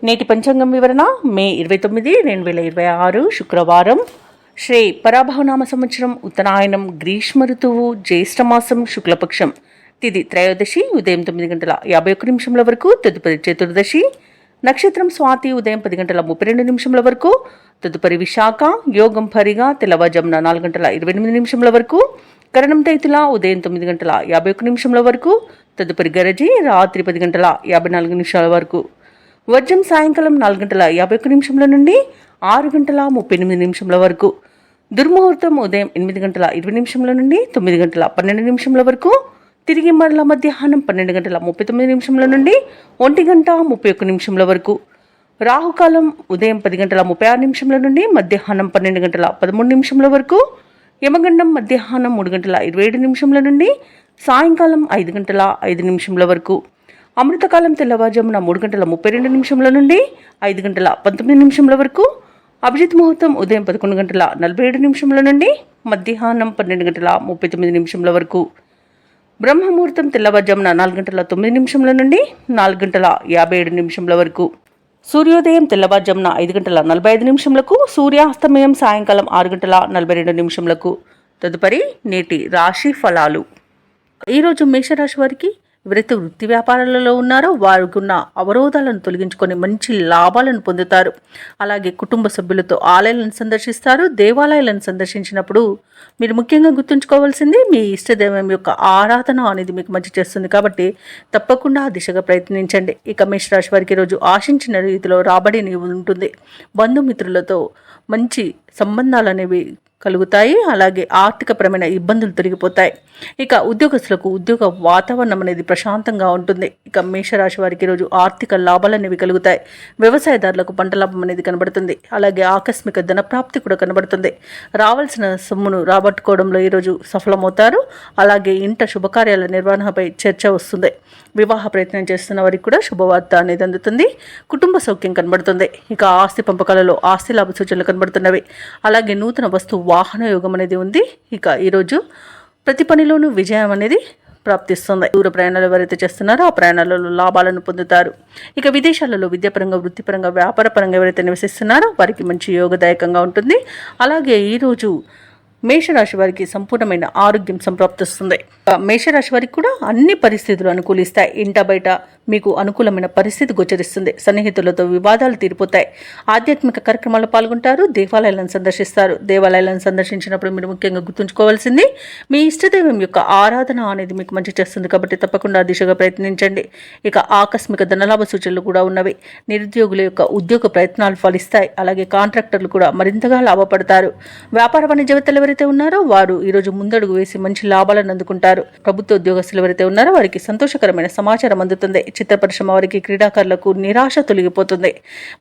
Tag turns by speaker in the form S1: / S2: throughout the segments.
S1: నేటి పంచాంగం వివరణ మే 29, 2026 శుక్రవారం. శ్రీ పరాభవనామ సంవత్సరం ఉత్తరాయణం, గ్రీష్మ ఋతువు, జ్యేష్ఠమాసం, శుక్లపక్షం. తిథి త్రయోదశి ఉదయం 9:51 వరకు, తదుపరి చతుర్దశి. నక్షత్రం స్వాతి ఉదయం 10:32 వరకు, తదుపరి విశాఖ. యోగం భరిగా తెల్లవారుజామున 4:28 వరకు. కరణం తైతుల ఉదయం 9:51 వరకు, తదుపరి గరజి రాత్రి 10:54 వరకు. వర్జం సాయంకాలం 4:51 నుండి 6:38 వరకు. దుర్ముహూర్తం ఉదయం 8:20 నుండి 9:12 వరకు. తిరిగి మరల మధ్యాహ్నం 12:39 నుండి 1:31 వరకు. రాహుకాలం ఉదయం 10:36 నుండి మధ్యాహ్నం 12:13 వరకు. యమగండం మధ్యాహ్నం 3:27 నుండి సాయంకాలం 5:05 వరకు. అమృతకాలం తెల్లవారుజామున 3:32 నుండి 5:19 వరకు. అభిజిత్ ముహూర్తం ఉదయం 11:47 నుండి మధ్యాహ్నం 12:39 వరకు. బ్రహ్మముహూర్తం తెల్లవారుజామున 4:09 నుండి 4:57 వరకు. సూర్యోదయం తెల్లవారుజామున 5:45 సూర్యాస్తమయం సాయంకాలం 6:42. తదుపరి నేటి రాశి ఫలాలు. ఈరోజు మేషరాశి వారికి ఎవరైతే వృత్తి వ్యాపారాలలో ఉన్నారో వారికి అవరోధాలను తొలగించుకొని మంచి లాభాలను పొందుతారు. అలాగే కుటుంబ సభ్యులతో ఆలయాలను సందర్శిస్తారు. దేవాలయాలను సందర్శించినప్పుడు మీరు ముఖ్యంగా గుర్తుంచుకోవాల్సింది మీ ఇష్టదైవం యొక్క ఆరాధన అనేది మీకు మంచి చేస్తుంది. కాబట్టి తప్పకుండా ఆ దిశగా ప్రయత్నించండి. ఇక మేషరాశి వారికి ఈరోజు ఆశించిన రీతిలో రాబడి ఉంటుంది. బంధుమిత్రులతో మంచి సంబంధాలు అనేవి కలుగుతాయి. అలాగే ఆర్థికపరమైన ఇబ్బందులు తొలగిపోతాయి. ఇక ఉద్యోగస్తులకు ఉద్యోగ వాతావరణం అనేది ప్రశాంతంగా ఉంటుంది. ఇక మేషరాశి వారికి ఈరోజు ఆర్థిక లాభాలు అనేవి కలుగుతాయి. వ్యవసాయదారులకు పంట లాభం అనేది కనబడుతుంది. అలాగే ఆకస్మిక ధనప్రాప్తి కూడా కనబడుతుంది. రావాల్సిన సొమ్మును రాబట్టుకోవడంలో ఈరోజు సఫలమవుతారు. అలాగే ఇంట శుభకార్యాల నిర్వహణపై చర్చ వస్తుంది. వివాహ ప్రయత్నం చేస్తున్న వారికి కూడా శుభవార్త అనేది అందుతుంది. కుటుంబ సౌఖ్యం కనబడుతుంది. ఇక ఆస్తి పంపకాలలో ఆస్తి లాభ సూచనలు కనబడుతున్నవి. అలాగే నూతన వస్తు వాహన యోగం అనేది ఉంది. ఇక ఈరోజు ప్రతి పనిలోనూ విజయం అనేది ప్రాప్తిస్తుంది. దూర ప్రయాణాలు ఎవరైతే చేస్తున్నారో ఆ ప్రయాణాలలో లాభాలను పొందుతారు. ఇక విదేశాలలో విద్యాపరంగా, వృత్తిపరంగా, వ్యాపారపరంగా ఎవరైతే నివసిస్తున్నారో వారికి మంచి యోగదాయకంగా ఉంటుంది. అలాగే ఈరోజు మేషరాశి వారికి సంపూర్ణమైన ఆరోగ్యం సంప్రాప్తిస్తుంది. మేషరాశి వారికి కూడా అన్ని పరిస్థితులు అనుకూలిస్తాయి. ఇంట బయట మీకు అనుకూలమైన పరిస్థితి గోచరిస్తుంది. సన్నిహితులతో వివాదాలు తీరిపోతాయి. ఆధ్యాత్మిక కార్యక్రమాల్లో పాల్గొంటారు. దేవాలయాలను సందర్శిస్తారు. దేవాలయాలను సందర్శించినప్పుడు మీరు ముఖ్యంగా గుర్తుంచుకోవాల్సింది మీ ఇష్టదైవం యొక్క ఆరాధన అనేది మీకు మంచి చేస్తుంది. కాబట్టి తప్పకుండా ఆ దిశగా ప్రయత్నించండి. ఇక ఆకస్మిక ధనలాభ సూచనలు కూడా ఉన్నవి. నిరుద్యోగుల యొక్క ఉద్యోగ ప్రయత్నాలు ఫలిస్తాయి. అలాగే కాంట్రాక్టర్లు కూడా మరింతగా లాభపడతారు. వ్యాపార వాణిజ్యవేత్తలు ఎవరైతే ఉన్నారో వారు ఈరోజు ముందడుగు వేసి మంచి లాభాలను అందుకుంటారు. ప్రభుత్వ ఉద్యోగస్తులు ఎవరైతే ఉన్నారో వారికి సంతోషకరమైన సమాచారం అందుతుంది. చిత్ర పరిశ్రమ వారికి, క్రీడాకారులకు నిరాశ తొలగిపోతుంది.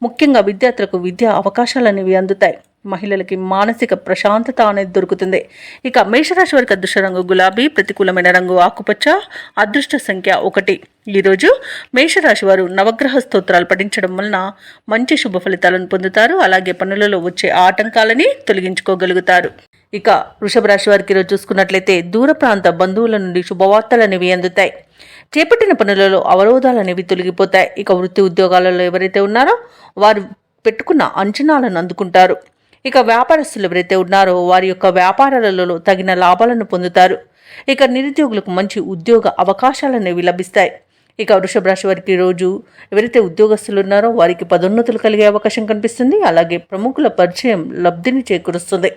S1: ముఖ్యంగా విద్యార్థులకు విద్యా అవకాశాలు అనేవి అందుతాయి. మహిళలకి మానసిక ప్రశాంతత అనేది దొరుకుతుంది. ఇక మేషరాశి వారికి అదృష్ట రంగు గులాబీ, ప్రతికూలమైన రంగు ఆకుపచ్చ, అదృష్ట సంఖ్య 1. ఈరోజు మేషరాశి వారు నవగ్రహ స్తోత్రాలు పఠించడం వలన మంచి శుభ ఫలితాలను పొందుతారు. అలాగే పనులలో వచ్చే ఆటంకాలని తొలగించుకోగలుగుతారు. ఇక వృషభ రాశి వారికి ఈరోజు చూసుకున్నట్లయితే దూర ప్రాంత బంధువుల నుండి శుభవార్తలు అనేవి అందుతాయి. చేపట్టిన పనులలో అవరోధాలు అనేవి తొలగిపోతాయి. ఇక వృత్తి ఉద్యోగాలలో ఎవరైతే ఉన్నారో వారు పెట్టుకున్న అంచనాలను అందుకుంటారు. ఇక వ్యాపారస్తులు ఎవరైతే ఉన్నారో వారి యొక్క వ్యాపారాలలో తగిన లాభాలను పొందుతారు. ఇక నిరుద్యోగులకు మంచి ఉద్యోగ అవకాశాలు అనేవి లభిస్తాయి. ఇక వృషభ రాశి వారికి రోజు ఎవరైతే ఉద్యోగస్తులు ఉన్నారో వారికి పదోన్నతులు కలిగే అవకాశం కనిపిస్తుంది. అలాగే ప్రముఖుల పరిచయం లబ్ధిని చేకూరుస్తుంది.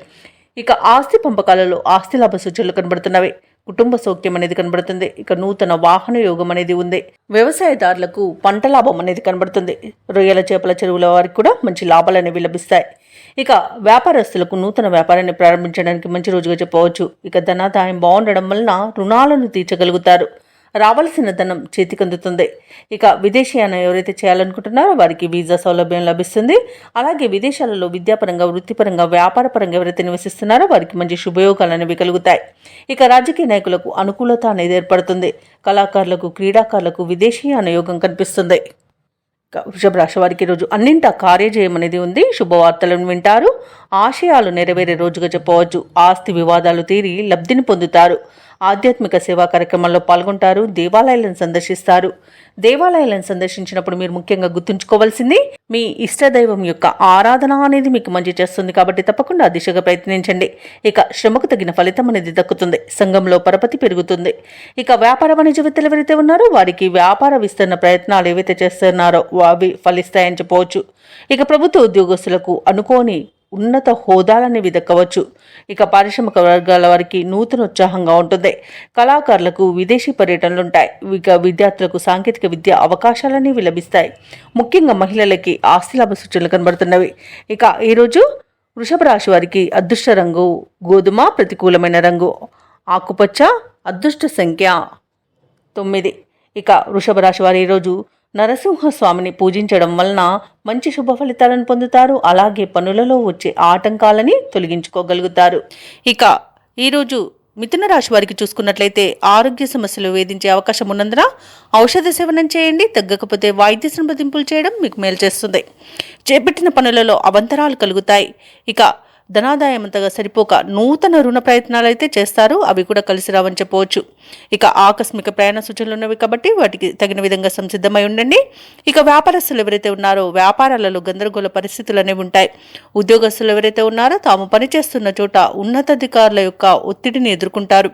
S1: ఇక ఆస్తి పంపకాలలో ఆస్తి లాభ సూచనలు కనబడుతున్నవి. కుటుంబ సౌఖ్యం అనేది కనబడుతుంది. ఇక నూతన వాహన యోగం అనేది ఉంది. వ్యవసాయదారులకు పంట లాభం అనేది కనబడుతుంది. రొయ్యల చేపల చెరువుల వారికి కూడా మంచి లాభాలు అనేవి లభిస్తాయి. ఇక వ్యాపారస్తులకు నూతన వ్యాపారాన్ని ప్రారంభించడానికి మంచి రోజుగా చెప్పవచ్చు. ఇక ధనాదాయం బాగుండడం వలన రుణాలను తీర్చగలుగుతారు. రావాల్సిన ధనం చేతికందుతుంది. ఇక విదేశీయానం ఎవరైతే చేయాలనుకుంటున్నారో వారికి వీసా సౌలభ్యం లభిస్తుంది. అలాగే విదేశాలలో విద్యాపరంగా, వృత్తిపరంగా, వ్యాపారపరంగా ఎవరైతే నివసిస్తున్నారో వారికి మంచి శుభయోగాలు అనేవి కలుగుతాయి. ఇక రాజకీయ నాయకులకు అనుకూలత అనేది ఏర్పడుతుంది. కళాకారులకు, క్రీడాకారులకు విదేశీయాన యోగం కనిపిస్తుంది. వృషభ రాశి వారికి రోజు అన్నింటా కార్యజయం అనేది ఉంది. శుభవార్తలను వింటారు. ఆశయాలు నెరవేరే రోజుగా చెప్పవచ్చు. ఆస్తి వివాదాలు తీరి లబ్ధిని పొందుతారు. ఆధ్యాత్మిక సేవా కార్యక్రమాల్లో పాల్గొంటారు. దేవాలయాలను సందర్శిస్తారు. దేవాలయాలను సందర్శించినప్పుడు మీరు ముఖ్యంగా గుర్తుంచుకోవాల్సింది మీ ఇష్టదైవం యొక్క ఆరాధన అనేది మీకు మంచి చేస్తుంది కాబట్టి తప్పకుండా ఆ దిశగా ప్రయత్నించండి. ఇక శ్రమకు తగిన ఫలితం అనేది దక్కుతుంది. సంఘంలో పరపతి పెరుగుతుంది. ఇక వ్యాపార వాణిజ్యవేత్తలు ఎవరైతే ఉన్నారో వారికి వ్యాపార విస్తరణ ప్రయత్నాలు ఏవైతే చేస్తున్నారో అవి ఫలిస్తాయని చెప్పవచ్చు. ఇక ప్రభుత్వ ఉద్యోగస్తులకు అనుకోని ఉన్నత హోదాలనేవి దక్కవచ్చు. ఇక పారిశ్రామిక వర్గాల వారికి నూతన ఉత్సాహంగా ఉంటుంది. కళాకారులకు విదేశీ పర్యటనలుంటాయి. ఇక విద్యార్థులకు సాంకేతిక విద్య అవకాశాలనేవి లభిస్తాయి. ముఖ్యంగా మహిళలకి ఆస్తిలాభ సూచనలు కనబడుతున్నవి. ఇక ఈరోజు వృషభ రాశి వారికి అదృష్ట రంగు గోధుమ, ప్రతికూలమైన రంగు ఆకుపచ్చ, అదృష్ట సంఖ్య 9. ఇక వృషభ రాశి వారు ఈరోజు నరసింహస్వామిని పూజించడం వలన మంచి శుభ ఫలితాలను పొందుతారు. అలాగే పనులలో వచ్చే ఆటంకాలని తొలగించుకోగలుగుతారు. ఇక ఈరోజు మిథున రాశి వారికి చూసుకున్నట్లయితే ఆరోగ్య సమస్యలు వేధించే అవకాశం ఉన్నందున ఔషధ సేవనం చేయండి. తగ్గకపోతే వైద్య సంప్రదింపులు చేయడం మీకు మేలు చేస్తుంది. చేపట్టిన పనులలో అవంతరాలు కలుగుతాయి. ఇక ధనాదాయం అంతగా సరిపోక నూతన రుణ ప్రయత్నాలు అయితే చేస్తారు. అవి కూడా కలిసి రావని చెప్పవచ్చు. ఇక ఆకస్మిక ప్రయాణ సూచనలు ఉన్నవి కాబట్టి వాటికి తగిన విధంగా సంసిద్ధమై ఉండండి. ఇక వ్యాపారస్తులు ఎవరైతే ఉన్నారో వ్యాపారాలలో గందరగోళ పరిస్థితులు అనేవి ఉంటాయి. ఉద్యోగస్తులు ఎవరైతే ఉన్నారో తాము పనిచేస్తున్న చోట ఉన్నతాధికారుల యొక్క ఒత్తిడిని ఎదుర్కొంటారు.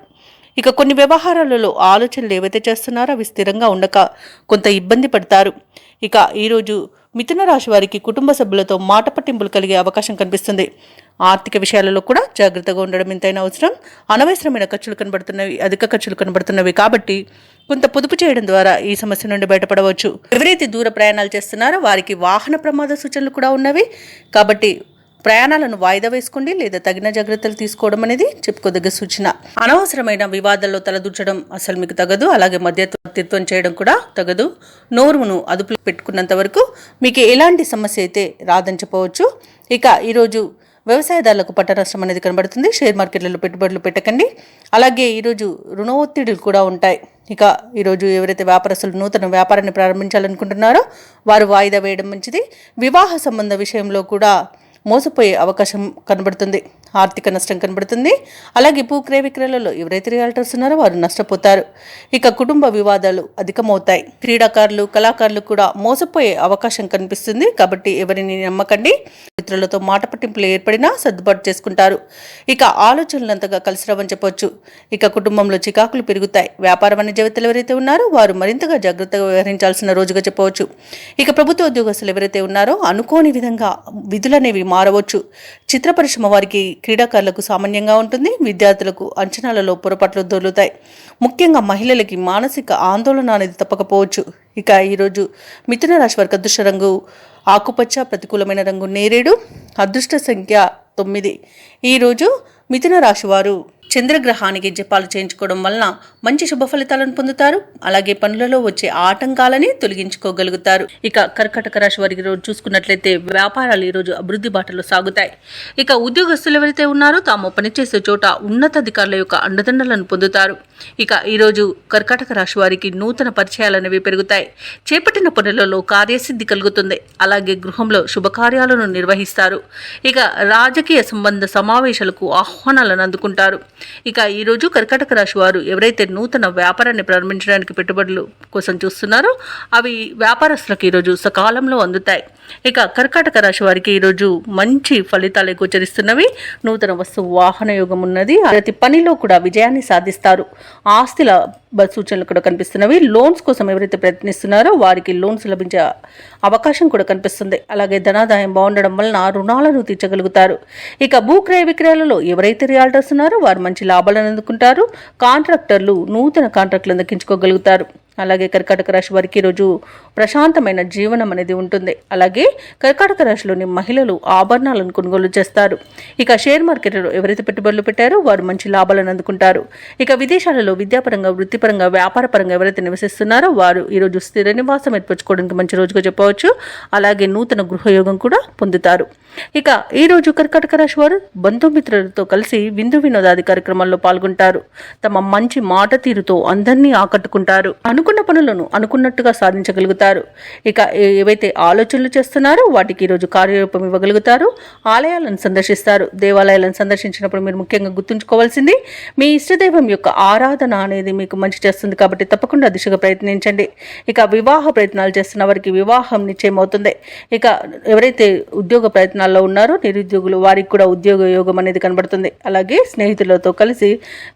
S1: ఇక కొన్ని వ్యవహారాలలో ఆలోచనలు ఏవైతే చేస్తున్నారో అవి స్థిరంగా ఉండక కొంత ఇబ్బంది పడతారు. ఇక ఈరోజు మిథున రాశి వారికి కుటుంబ సభ్యులతో మాట పట్టింపులు కలిగే అవకాశం కనిపిస్తుంది. ఆర్థిక విషయాలలో కూడా జాగ్రత్తగా ఉండడం ఎంతైనా అవసరం. అనవసరమైన ఖర్చులు కనబడుతున్నవి, అధిక ఖర్చులు కనబడుతున్నవి కాబట్టి కొంత పొదుపు చేయడం ద్వారా ఈ సమస్య నుండి బయటపడవచ్చు. ఎవరైతే దూర ప్రయాణాలు చేస్తున్నారో వారికి వాహన ప్రమాద సూచనలు కూడా ఉన్నవి కాబట్టి ప్రయాణాలను వాయిదా వేసుకోండి లేదా తగిన జాగ్రత్తలు తీసుకోవడం అనేది చెప్పుకోదగ్గ సూచన. అనవసరమైన వివాదాల్లో తలదూర్చడం అసలు మీకు తగదు. అలాగే మధ్యవర్తిత్వం చేయడం కూడా తగదు. నోరును అదుపులో పెట్టుకున్నంత వరకు మీకు ఎలాంటి సమస్య అయితే రాదని చెప్పవచ్చు. ఇక ఈరోజు వ్యవసాయదారులకు పట్ట నష్టం అనేది కనబడుతుంది. షేర్ మార్కెట్లలో పెట్టుబడులు పెట్టకండి. అలాగే ఈరోజు రుణ ఒత్తిడులు కూడా ఉంటాయి. ఇక ఈరోజు ఎవరైతే వ్యాపారస్తులు నూతన వ్యాపారాన్ని ప్రారంభించాలనుకుంటున్నారో వారు వాయిదా వేయడం మంచిది. వివాహ సంబంధ విషయంలో కూడా మోసపోయే అవకాశం కనబడుతుంది. ఆర్థిక నష్టం కనబడుతుంది. అలాగే భూ క్రయ విక్రయాలలో ఎవరైతే రియాల్టర్స్ ఉన్నారో వారు నష్టపోతారు. ఇక కుటుంబ వివాదాలు అధికమవుతాయి. క్రీడాకారులు, కళాకారులు కూడా మోసపోయే అవకాశం కనిపిస్తుంది కాబట్టి ఎవరిని నమ్మకండి. మిత్రులతో మాట పట్టింపులు ఏర్పడినా సర్దుబాటు చేసుకుంటారు. ఇక ఆలోచనలు అంతగా కలిసి రావని చెప్పొచ్చు. ఇక కుటుంబంలో చికాకులు పెరుగుతాయి. వ్యాపార వాణిజ్యవేత్తలు ఎవరైతే ఉన్నారో వారు మరింతగా జాగ్రత్తగా వ్యవహరించాల్సిన రోజుగా చెప్పవచ్చు. ఇక ప్రభుత్వ ఉద్యోగస్తులు ఎవరైతే ఉన్నారో అనుకోని విధంగా విధులనేవి మారవచ్చు. చిత్ర పరిశ్రమ వారికి, క్రీడాకారులకు సామాన్యంగా ఉంటుంది. విద్యార్థులకు అంచనాలలో పొరపాట్లు దొరుకుతాయి. ముఖ్యంగా మహిళలకి మానసిక ఆందోళన అనేది తప్పకపోవచ్చు. ఇక ఈరోజు మిథున రాశి వారికి అదృష్ట రంగు ఆకుపచ్చ, ప్రతికూలమైన రంగు నేరేడు, అదృష్ట సంఖ్య 9. ఈరోజు మిథున రాశి వారు చంద్రగ్రహానికి జపాలు చేయించుకోవడం వలన మంచి శుభ ఫలితాలను పొందుతారు. అలాగే పనులలో వచ్చే ఆటంకాలని తొలగించుకోగలుగుతారు. ఇక కర్కాటక రాశి వారికి రోజు చూసుకున్నట్లయితే వ్యాపారాలు ఈరోజు అభివృద్ధి బాటలో సాగుతాయి. ఇక ఉద్యోగస్తులు ఎవరైతే ఉన్నారో తాము పనిచేసే చోట ఉన్నతాధికారుల యొక్క అండదండలను పొందుతారు. ఇక ఈరోజు కర్కాటక రాశి వారికి నూతన పరిచయాలు అనేవి పెరుగుతాయి. చేపట్టిన పనులలో కార్యసిద్ధి కలుగుతుంది. అలాగే గృహంలో శుభకార్యాలను నిర్వహిస్తారు. ఇక రాజకీయ సంబంధ సమావేశాలకు ఆహ్వానాలను అందుకుంటారు. ఇక ఈరోజు కర్కాటక రాశి వారు ఎవరైతే నూతన వ్యాపారాన్ని ప్రారంభించడానికి పెట్టుబడులు కోసం చూస్తున్నారో అవి వ్యాపారస్తులకు ఈరోజు సకాలంలో అందుతాయి. ఇక కర్కాటక రాశి వారికి ఈరోజు మంచి ఫలితాలు గోచరిస్తున్నవి. నూతన వస్తు వాహన యోగం ఉన్నది. ప్రతి పనిలో కూడా విజయాన్ని సాధిస్తారు. ఆస్తుల సూచనలు కూడా కనిపిస్తున్నవి. లోన్స్ కోసం ఎవరైతే ప్రయత్నిస్తున్నారో వారికి లోన్స్ లభించే అవకాశం కూడా కనిపిస్తుంది. అలాగే ధనాదాయం బాగుండడం వలన రుణాలను తీర్చగలుగుతారు. ఇక భూ క్రయ విక్రయాలలో ఎవరైతే రియాల్టర్స్ ఉన్నారో వారు మంచి లాభాలను అందుకుంటారు. కాంట్రాక్టర్లు నూతన కాంట్రాక్టులను దక్కించుకోగలుగుతారు. అలాగే కర్కాటక రాశి వారికి ఈరోజు ప్రశాంతమైన జీవనం అనేది ఉంటుంది. అలాగే కర్కాటక రాశిలోని మహిళలు ఆభరణాలను కొనుగోలు చేస్తారు. ఇక షేర్ మార్కెట్లో ఎవరైతే పెట్టుబడులు పెట్టారో వారు మంచి లాభాలను అందుకుంటారు. ఇక విదేశాలలో విద్యాపరంగా వృత్తిపరంగా వృత్తిపరంగా వ్యాపారపరంగా ఎవరైతే నివసిస్తున్నారో వారు ఈరోజు స్థిర నివాసం ఏర్పరచుకోవడానికి మంచి రోజుగా చెప్పవచ్చు. అలాగే నూతన గృహయోగం కూడా పొందుతారు. ఇక ఈరోజు కర్కాటక రాశి వారు బంధుమిత్రులతో కలిసి విందు వినోదాది కార్యక్రమాల్లో పాల్గొంటారు. తమ మంచి మాట తీరుతో అందరినీ ఆకట్టుకుంటారు. అనుకున్న పనులను అనుకున్నట్టుగా సాధించగలుగుతారు. ఇక ఏవైతే ఆలోచనలు చేస్తున్నారో వాటికి ఈరోజు కార్యరూపం ఇవ్వగలుగుతారు. ఆలయాలను సందర్శిస్తారు. దేవాలయాలను సందర్శించినప్పుడు మీరు ముఖ్యంగా గుర్తుంచుకోవాల్సింది మీ ఇష్టదైవం యొక్క ఆరాధన అనేది మీకు మంచి చేస్తుంది కాబట్టి తప్పకుండా దిశగా ప్రయత్నించండి. ఇక వివాహ ప్రయత్నాలు చేస్తున్న వారికి వివాహం నిశ్చయమవుతుంది. ఇక ఎవరైతే ఉద్యోగ ప్రయత్నాల్లో ఉన్నారో నిరుద్యోగులు వారికి కూడా ఉద్యోగ యోగం అనేది కనబడుతుంది. అలాగే స్నేహితులతో కలిసి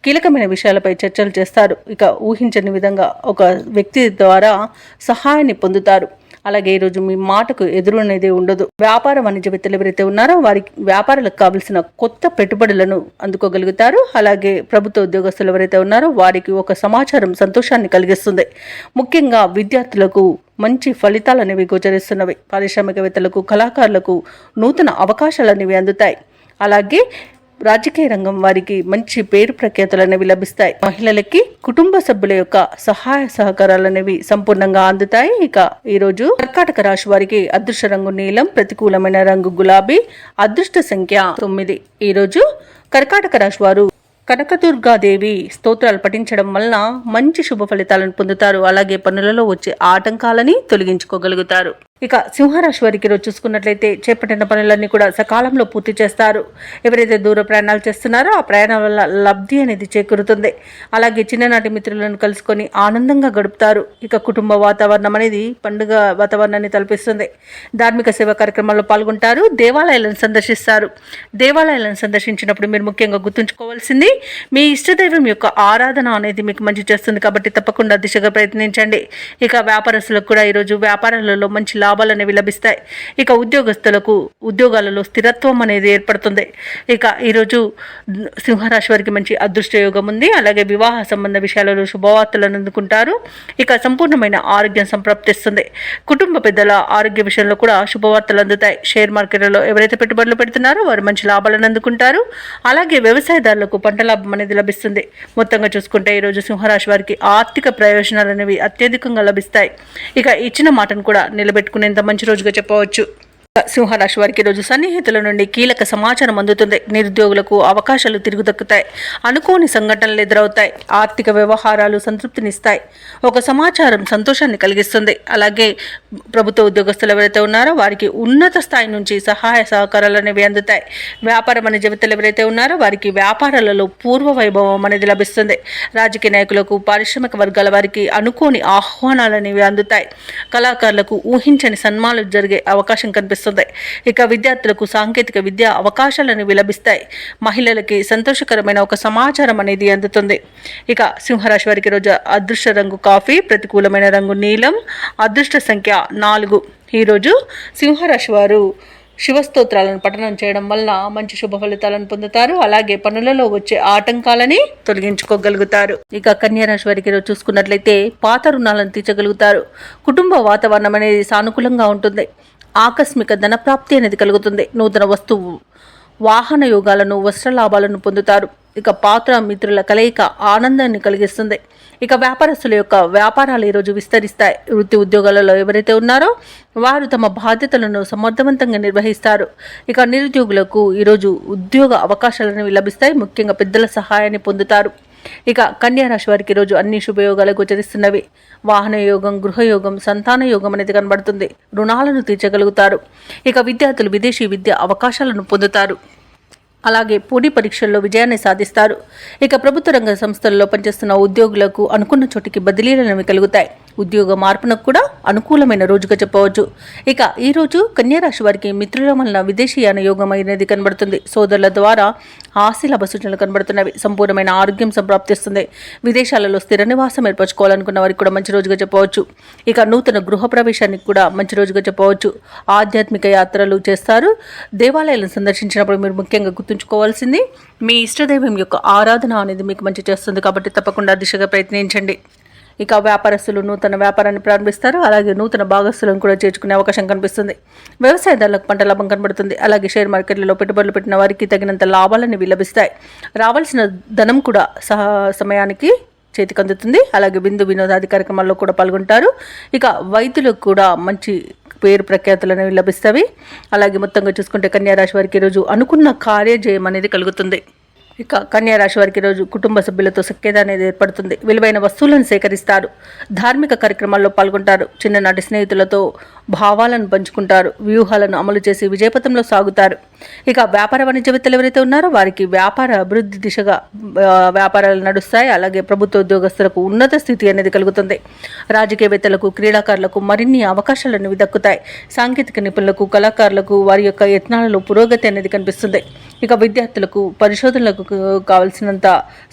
S1: కీలకమైన విషయాలపై చర్చలు చేస్తారు. ఇక ఊహించని విధంగా ఒక వ్యక్తి ద్వారా సహాయాన్ని పొందుతారు. అలాగే ఈరోజు మీ మాటకు ఎదురు అనేది ఉండదు. వ్యాపార వాణిజ్యవేత్తలు ఎవరైతే ఉన్నారో వారికి వ్యాపారాలకు కావలసిన కొత్త పెట్టుబడులను అందుకోగలుగుతారు. అలాగే ప్రభుత్వ ఉద్యోగస్తులు ఎవరైతే ఉన్నారో వారికి ఒక సమాచారం సంతోషాన్ని కలిగిస్తుంది. ముఖ్యంగా విద్యార్థులకు మంచి ఫలితాలు అనేవి గోచరిస్తున్నవి. పారిశ్రామికవేత్తలకు కళాకారులకు నూతన అవకాశాలు అనేవి అందుతాయి. అలాగే రాజకీయ రంగం వారికి మంచి పేరు ప్రఖ్యాతులు అనేవి లభిస్తాయి. మహిళలకి కుటుంబ సభ్యుల యొక్క సహాయ సహకారాలు అనేవి సంపూర్ణంగా అందుతాయి. ఇక ఈరోజు కర్కాటక రాశి వారికి అదృష్ట రంగు నీలం, ప్రతికూలమైన రంగు గులాబీ, అదృష్ట సంఖ్య 9. ఈరోజు కర్కాటక రాశి వారు కనకదుర్గాదేవి స్తోత్రాలు పఠించడం వలన మంచి శుభ ఫలితాలను పొందుతారు. అలాగే పనులలో వచ్చే ఆటంకాలని తొలగించుకోగలుగుతారు. ఇక సింహరాశి వారికి ఈరోజు చూసుకున్నట్లయితే చేపట్టిన పనులన్నీ కూడా సకాలంలో పూర్తి చేస్తారు. ఎవరైతే దూర ప్రయాణాలు చేస్తున్నారో ఆ ప్రయాణం వల్ల లబ్ధి అనేది చేకూరుతుంది. అలాగే చిన్ననాటి మిత్రులను కలుసుకొని ఆనందంగా గడుపుతారు. ఇక కుటుంబ వాతావరణం అనేది పండుగ వాతావరణాన్ని తలపిస్తుంది. ధార్మిక సేవా కార్యక్రమాల్లో పాల్గొంటారు. దేవాలయాలను సందర్శిస్తారు. దేవాలయాలను సందర్శించినప్పుడు మీరు ముఖ్యంగా గుర్తుంచుకోవాల్సింది మీ ఇష్టదైవం యొక్క ఆరాధన అనేది మీకు మంచి చేస్తుంది కాబట్టి తప్పకుండా దిశగా ప్రయత్నించండి. ఇక వ్యాపారస్తులకు కూడా ఈరోజు వ్యాపారాలలో మంచి లాభాలు అనేవి లభిస్తాయి. ఇక ఉద్యోగస్తులకు ఉద్యోగాలలో స్థిరత్వం అనేది ఏర్పడుతుంది. ఇక ఈరోజు సింహరాశి వారికి మంచి అదృష్ట యోగం ఉంది. అలాగే వివాహ సంబంధ విషయాలలో శుభవార్తలను అందుకుంటారు. ఇక సంపూర్ణమైన ఆరోగ్యం సంప్రాప్తిస్తుంది. కుటుంబ పెద్దల ఆరోగ్య విషయంలో కూడా శుభవార్తలు అందుతాయి. షేర్ మార్కెట్లలో ఎవరైతే పెట్టుబడులు పెడుతున్నారో వారు మంచి లాభాలను అందుకుంటారు. అలాగే వ్యవసాయదారులకు పంట లాభం అనేది లభిస్తుంది. మొత్తంగా చూసుకుంటే ఈరోజు సింహరాశి వారికి ఆర్థిక ప్రయోజనాలు అనేవి అత్యధికంగా లభిస్తాయి. ఇక ఇచ్చిన మాటను కూడా నిలబెట్టుకునేంత మంచి రోజుగా చెప్పవచ్చు. సింహరాశి వారికి ఈరోజు సన్నిహితుల నుండి కీలక సమాచారం అందుతుంది. నిరుద్యోగులకు అవకాశాలు తిరుగు దక్కుతాయి. అనుకోని సంఘటనలు ఎదురవుతాయి. ఆర్థిక వ్యవహారాలు సంతృప్తినిస్తాయి. ఒక సమాచారం సంతోషాన్ని కలిగిస్తుంది. అలాగే ప్రభుత్వ ఉద్యోగస్తులు ఎవరైతే ఉన్నారో వారికి ఉన్నత స్థాయి నుంచి సహాయ సహకారాలు అనేవి అందుతాయి. వ్యాపారం అనే జీవితాలు ఎవరైతే ఉన్నారో వారికి వ్యాపారాలలో పూర్వ వైభవం అనేది లభిస్తుంది. రాజకీయ నాయకులకు పారిశ్రామిక వర్గాల వారికి అనుకోని ఆహ్వానాలు అనేవి అందుతాయి. కళాకారులకు ఊహించని సన్మానాలు జరిగే అవకాశం కనిపిస్తుంది. ఇక విద్యార్థులకు సాంకేతిక విద్యా అవకాశాలను లభిస్తాయి. మహిళలకి సంతోషకరమైన ఒక సమాచారం అనేది అందుతుంది. ఇక సింహరాశి వారికి రోజు అదృష్ట రంగు కాఫీ, ప్రతికూలమైన రంగు నీలం, అదృష్ట సంఖ్య 4. ఈరోజు సింహరాశి వారు శివస్తోత్రాలను పఠనం చేయడం వల్ల మంచి శుభ ఫలితాలను పొందుతారు. అలాగే పనులలో వచ్చే ఆటంకాలని తొలగించుకోగలుగుతారు. ఇక కన్యారాశి వారికి ఈరోజు చూసుకున్నట్లయితే పాత రుణాలను తీర్చగలుగుతారు. కుటుంబ వాతావరణం అనేది సానుకూలంగా ఉంటుంది. ఆకస్మిక ధనప్రాప్తి అనేది కలుగుతుంది. నూతన వస్తువు వాహన యోగాలను వస్త్ర లాభాలను పొందుతారు. ఇక పాత్ర మిత్రుల కలయిక ఆనందాన్ని కలిగిస్తుంది. ఇక వ్యాపారస్తుల యొక్క వ్యాపారాలు ఈరోజు విస్తరిస్తాయి. వృత్తి ఉద్యోగాలలో ఎవరైతే ఉన్నారో వారు తమ బాధ్యతలను సమర్థవంతంగా నిర్వహిస్తారు. ఇక నిరుద్యోగులకు ఈరోజు ఉద్యోగ అవకాశాలను లభిస్తాయి. ముఖ్యంగా పెద్దల సహాయాన్ని పొందుతారు. ఇక కన్యారాశి వారికి ఈరోజు అన్ని శుభయోగాలు గోచరిస్తున్నవి. వాహన యోగం, గృహయోగం, సంతాన యోగం అనేది కనబడుతుంది. రుణాలను తీర్చగలుగుతారు. ఇక విద్యార్థులు విదేశీ విద్య అవకాశాలను పొందుతారు. అలాగే పోటీ పరీక్షల్లో విజయాన్ని సాధిస్తారు. ఇక ప్రభుత్వ రంగ సంస్థల్లో పనిచేస్తున్న ఉద్యోగులకు అనుకున్న చోటికి బదిలీలు కలుగుతాయి. ఉద్యోగ మార్పునకు కూడా అనుకూలమైన రోజుగా చెప్పవచ్చు. ఇక ఈ రోజు కన్యారాశి వారికి మిత్రుల వలన విదేశీయాన యోగం అనేది కనబడుతుంది. సోదరుల ద్వారా ఆశీలాభ సూచనలు కనబడుతున్నవి. సంపూర్ణమైన ఆరోగ్యం సంప్రాప్తిస్తుంది. విదేశాలలో స్థిర నివాసం ఏర్పరచుకోవాలనుకున్న వారికి కూడా మంచి రోజుగా చెప్పవచ్చు. ఇక నూతన గృహ ప్రవేశానికి కూడా మంచి రోజుగా చెప్పవచ్చు. ఆధ్యాత్మిక యాత్రలు చేస్తారు. దేవాలయాలను సందర్శించినప్పుడు మీరు ముఖ్యంగా గుర్తుంచుకోవాల్సింది మీ ఇష్టదైవం యొక్క ఆరాధన అనేది మీకు మంచి చేస్తుంది కాబట్టి తప్పకుండా దిశగా ప్రయత్నించండి. ఇక వ్యాపారస్తులు నూతన వ్యాపారాన్ని ప్రారంభిస్తారు. అలాగే నూతన భాగస్తులను కూడా చేర్చుకునే అవకాశం కనిపిస్తుంది. వ్యవసాయదారులకు పంట లాభం కనబడుతుంది. అలాగే షేర్ మార్కెట్లలో పెట్టుబడులు పెట్టిన వారికి తగినంత లాభాలను లభిస్తాయి. రావాల్సిన ధనం కూడా సమయానికి చేతికి అందుతుంది. అలాగే విందు వినోదాది కార్యక్రమాల్లో కూడా పాల్గొంటారు. ఇక వైద్యులకు కూడా మంచి పేరు ప్రఖ్యాతులు అనేవి లభిస్తాయి. అలాగే మొత్తంగా చూసుకుంటే కన్యా రాశి వారికి ఈరోజు అనుకున్న కార్యజయం అనేది కలుగుతుంది. ఇక కన్యా రాశి వారికి రోజు కుటుంబ సభ్యులతో సఖ్యత అనేది ఏర్పడుతుంది. విలువైన వస్తువులను సేకరిస్తారు. ధార్మిక కార్యక్రమాల్లో పాల్గొంటారు. చిన్ననాటి స్నేహితులతో భావాలను పంచుకుంటారు. వ్యూహాలను అమలు చేసి విజయపథంలో సాగుతారు. ఇక వ్యాపార వాణిజ్యవేత్తలు ఎవరైతే ఉన్నారో వారికి వ్యాపార అభివృద్ధి దిశగా వ్యాపారాలు నడుస్తాయి. అలాగే ప్రభుత్వ ఉద్యోగస్తులకు ఉన్నత స్థితి అనేది కలుగుతుంది. రాజకీయవేత్తలకు, క్రీడాకారులకు మరిన్ని అవకాశాలు అనేవి దక్కుతాయి. సాంకేతిక నిపుణులకు, కళాకారులకు వారి యొక్క యత్నాలలో పురోగతి అనేది కనిపిస్తుంది. ఇక విద్యార్థులకు, పరిశోధనలకు కావలసినంత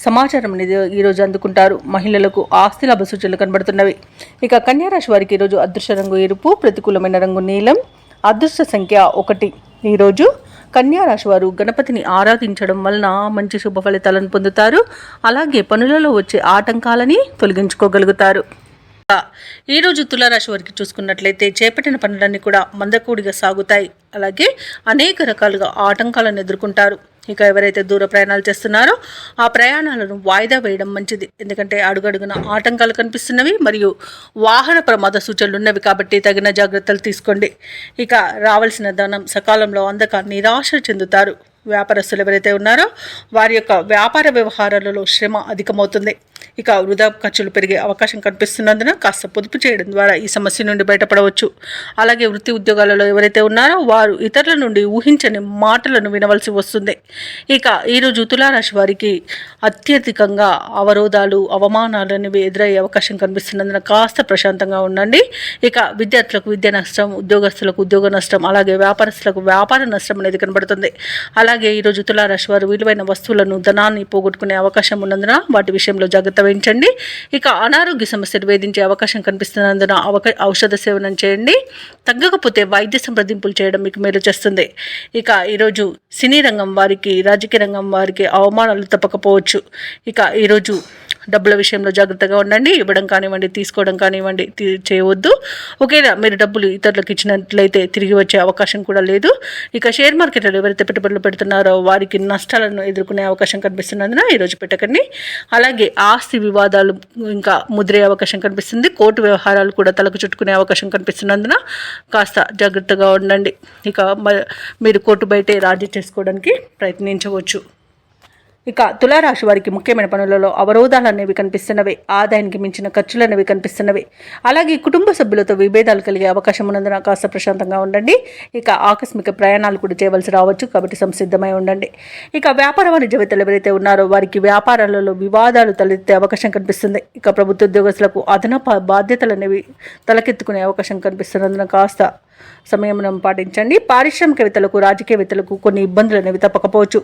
S1: సమాచారం అనేది ఈరోజు అందుకుంటారు. మహిళలకు ఆస్తి లాభ సూచనలు కనబడుతున్నవి. ఇక కన్యా రాశి వారికి ఈరోజు అదృష్ట రంగు ఎరుపు, ప్రతికూలమైన రంగు నీలం, అదృష్ట సంఖ్య 1. ఈరోజు కన్యా రాశి వారు గణపతిని ఆరాధించడం వలన మంచి శుభ ఫలితాలను పొందుతారు. అలాగే పనులలో వచ్చే ఆటంకాలని తొలగించుకోగలుగుతారు. ఈరోజు తులారాశి వారికి చూసుకున్నట్లయితే చేపట్టిన పనులన్నీ కూడా మందకూడిగా సాగుతాయి. అలాగే అనేక రకాలుగా ఆటంకాలను ఎదుర్కొంటారు. ఇక ఎవరైతే దూర ప్రయాణాలు చేస్తున్నారో ఆ ప్రయాణాలను వాయిదా వేయడం మంచిది. ఎందుకంటే అడుగడుగున ఆటంకాలు కనిపిస్తున్నవి మరియు వాహన ప్రమాద సూచనలు ఉన్నవి కాబట్టి తగిన జాగ్రత్తలు తీసుకోండి. ఇక రావాల్సిన ధనం సకాలంలో అందక నిరాశ చెందుతారు. వ్యాపారస్తులు ఎవరైతే ఉన్నారో వారి యొక్క వ్యాపార వ్యవహారాలలో శ్రమ అధికమవుతుంది. ఇక వృధా ఖర్చులు పెరిగే అవకాశం కనిపిస్తున్నందున కాస్త పొదుపు చేయడం ద్వారా ఈ సమస్య నుండి బయటపడవచ్చు. అలాగే వృత్తి ఉద్యోగాలలో ఎవరైతే ఉన్నారో వారు ఇతరుల నుండి ఊహించని మాటలను వినవలసి వస్తుంది. ఇక ఈరోజు తులారాశి వారికి అత్యధికంగా అవరోధాలు, అవమానాలు అనేవి ఎదురయ్యే అవకాశం కనిపిస్తున్నందున కాస్త ప్రశాంతంగా ఉండండి. ఇక విద్యార్థులకు విద్య నష్టం, ఉద్యోగస్తులకు ఉద్యోగ నష్టం, అలాగే వ్యాపారస్తులకు వ్యాపార నష్టం అనేది కనబడుతుంది. అలాగే ఈరోజు తులారాశి వారు విలువైన వస్తువులను, ధనాన్ని పోగొట్టుకునే అవకాశం ఉన్నందున వాటి విషయంలో జాగ్రత్త వహించండి. ఇక అనారోగ్య సమస్యలు వేధించే అవకాశం కనిపిస్తున్నందున ఔషధ సేవనం చేయండి. తగ్గకపోతే వైద్య సంప్రదింపులు చేయడం మీకు మేలు చేస్తుంది. ఇక ఈరోజు సినీ రంగం వారికి, రాజకీయ రంగం వారికి అవమానాలు తప్పకపోవచ్చు. ఇక ఈరోజు డబ్బుల విషయంలో జాగ్రత్తగా ఉండండి. ఇవ్వడం కానివ్వండి, తీసుకోవడం కానివ్వండి చేయవద్దు. ఒకేలా మీరు డబ్బులు ఇతరులకు ఇచ్చినట్లయితే తిరిగి వచ్చే అవకాశం కూడా లేదు. ఇక షేర్ మార్కెట్లో ఎవరైతే పెట్టుబడులు పెడుతున్నారో వారికి నష్టాలను ఎదుర్కొనే అవకాశం కనిపిస్తున్నందున ఈరోజు పెట్టకండి. అలాగే ఆస్తి వివాదాలు ఇంకా ముదిరే అవకాశం కనిపిస్తుంది. కోర్టు వ్యవహారాలు కూడా తలకు చుట్టుకునే అవకాశం కనిపిస్తున్నందున కాస్త జాగ్రత్తగా ఉండండి. ఇక మీరు కోర్టు బయటే రాజీ చేసుకోవడానికి ప్రయత్నించవచ్చు. ఇక తులారాశి వారికి ముఖ్యమైన పనులలో అవరోధాలు అనేవి కనిపిస్తున్నవి. ఆదాయానికి మించిన ఖర్చులు అనేవి కనిపిస్తున్నవి. అలాగే కుటుంబ సభ్యులతో విభేదాలు కలిగే అవకాశం ఉన్నందున కాస్త ప్రశాంతంగా ఉండండి. ఇక ఆకస్మిక ప్రయాణాలు కూడా చేయవలసి రావచ్చు కాబట్టి సంసిద్ధమై ఉండండి. ఇక వ్యాపార వాణిజ్యవేత్తలు ఎవరైతే ఉన్నారో వారికి వ్యాపారాలలో వివాదాలు తలెత్తే అవకాశం కనిపిస్తుంది. ఇక ప్రభుత్వ ఉద్యోగస్తులకు అదనపు బాధ్యతలు అనేవి తలకెత్తుకునే అవకాశం కనిపిస్తున్నందున కాస్త సంయమనం పాటించండి. పారిశ్రామికవేత్తలకు, రాజకీయవేత్తలకు కొన్ని ఇబ్బందులు అనేవి తప్పకపోవచ్చు.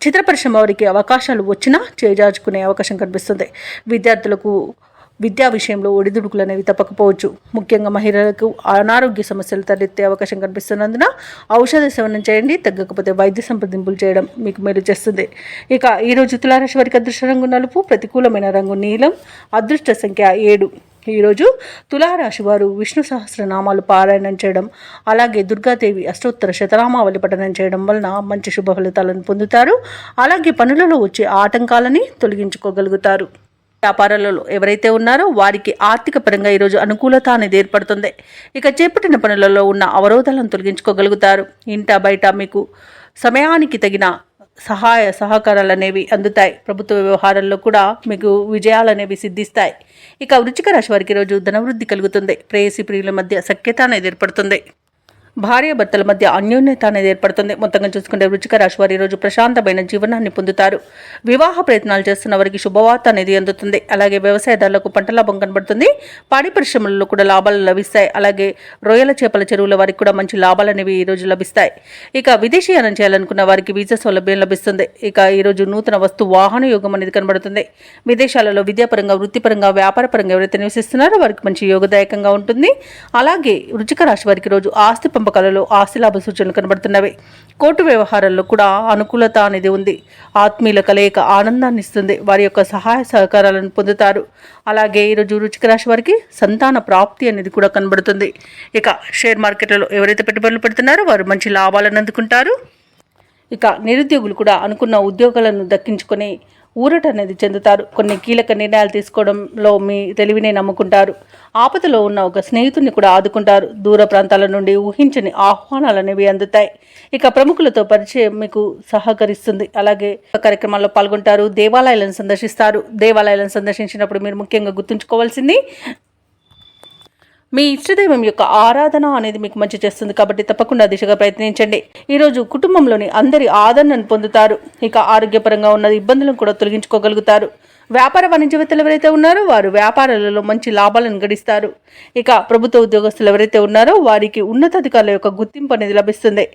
S1: చిత్ర పరిశ్రమ వారికి అవకాశాలు వచ్చినా చేజార్చుకునే అవకాశం కనిపిస్తుంది. విద్యార్థులకు విద్యా విషయంలో ఒడిదుడుకులు అనేవి తప్పకపోవచ్చు. ముఖ్యంగా మహిళలకు అనారోగ్య సమస్యలు తలెత్తే అవకాశం కనిపిస్తున్నందున ఔషధ సేవనం చేయండి. తగ్గకపోతే వైద్య సంప్రదింపులు చేయడం మీకు మేలు చేస్తుంది. ఇక ఈరోజు తులారాశి వారికి అదృష్ట రంగు నలుపు, ప్రతికూలమైన రంగు నీలం, అదృష్ట సంఖ్య 7. ఈరోజు తులారాశి వారు విష్ణు సహస్రనామాలు పారాయణం చేయడం, అలాగే దుర్గాదేవి అష్టోత్తర శతనామావళి పఠనం చేయడం వలన మంచి శుభ ఫలితాలను పొందుతారు. అలాగే పనులలో వచ్చే ఆటంకాలని తొలగించుకోగలుగుతారు. వ్యాపారాలలో ఎవరైతే ఉన్నారో వారికి ఆర్థిక పరంగా ఈరోజు అనుకూలత అనేది ఏర్పడుతుంది. ఇక చేపట్టిన పనులలో ఉన్న అవరోధాలను తొలగించుకోగలుగుతారు. ఇంట బయట మీకు సమయానికి తగిన సహాయ సహకారాలు అనేవి అందుతాయి. ప్రభుత్వ వ్యవహారాల్లో కూడా మీకు విజయాలు అనేవి సిద్ధిస్తాయి. ఇక వృశ్చిక రాశి వారికి రోజు ధనవృద్ధి కలుగుతుంది. ప్రేయసి ప్రియుల మధ్య సఖ్యత అనేది ఏర్పడుతుంది. భార్యాభర్తల మధ్య అన్యోన్యత అనేది ఏర్పడుతుంది. మొత్తంగా చూసుకుంటే వృశ్చిక రాశి వారు ఈరోజు ప్రశాంతమైన జీవనాన్ని పొందుతారు. వివాహ ప్రయత్నాలు చేస్తున్న వారికి శుభవార్త అనేది అందుతుంది. అలాగే వ్యవసాయదారులకు పంట లాభం కనబడుతుంది. పాడి పరిశ్రమలలో కూడా లాభాలు లభిస్తాయి. అలాగే రొయ్యల చేపల చెరువుల వారికి కూడా మంచి లాభాలు అనేవి ఈరోజు లభిస్తాయి. ఇక విదేశీయానం చేయాలనుకున్న వారికి వీసా సౌలభ్యం లభిస్తుంది. ఇక ఈరోజు నూతన వస్తు వాహన యోగం అనేది కనబడుతుంది. విదేశాలలో విద్యాపరంగా, వృత్తిపరంగా, వ్యాపారపరంగా ఎవరైతే నివసిస్తున్నారో వారికి మంచి యోగదాయకంగా ఉంటుంది. అలాగే వృశ్చిక రాశి వారికి రోజు ఆస్తి పంపకాలలో ఆస్తి లాభ సూచనలు కనబడుతున్నవి. కోర్టు వ్యవహారాల్లో కూడా అనుకూలత అనేది ఉంది. ఆత్మీయుల కలయిక ఆనందాన్ని ఇస్తుంది. వారి యొక్క సహాయ సహకారాలను పొందుతారు. అలాగే ఈరోజు వృశ్చిక రాశి వారికి సంతాన ప్రాప్తి అనేది కూడా కనబడుతుంది. ఇక షేర్ మార్కెట్లలో ఎవరైతే పెట్టుబడులు పెడుతున్నారో వారు మంచి లాభాలను అందుకుంటారు. ఇక నిరుద్యోగులు కూడా అనుకున్న ఉద్యోగాలను దక్కించుకొని ఊరట అనేది చెందుతారు. కొన్ని కీలక నిర్ణయాలు తీసుకోవడంలో మీ తెలివినే నమ్ముకుంటారు. ఆపదలో ఉన్న ఒక స్నేహితుడిని కూడా ఆదుకుంటారు. దూర ప్రాంతాల నుండి ఊహించని ఆహ్వానాలు అనేవి అందుతాయి. ఇక ప్రముఖులతో పరిచయం మీకు సహకరిస్తుంది. అలాగే కార్యక్రమాల్లో పాల్గొంటారు. దేవాలయాలను సందర్శిస్తారు. దేవాలయాలను సందర్శించినప్పుడు మీరు ముఖ్యంగా గుర్తుంచుకోవాల్సింది మీ ఇష్టదైవం యొక్క ఆరాధన అనేది మీకు మంచి చేస్తుంది. కాబట్టి తప్పకుండా దిశగా ప్రయత్నించండి. ఈరోజు కుటుంబంలోని అందరి ఆదరణను పొందుతారు. ఇక ఆరోగ్యపరంగా ఉన్న ఇబ్బందులను కూడా తొలగించుకోగలుగుతారు. వ్యాపార వాణిజ్యవేత్తలు ఎవరైతే ఉన్నారో వారు వ్యాపారాలలో మంచి లాభాలను గడిస్తారు. ఇక ప్రభుత్వ ఉద్యోగస్తులు ఎవరైతే ఉన్నారో వారికి ఉన్నతాధికారుల యొక్క గుర్తింపు అనేది లభిస్తుంది.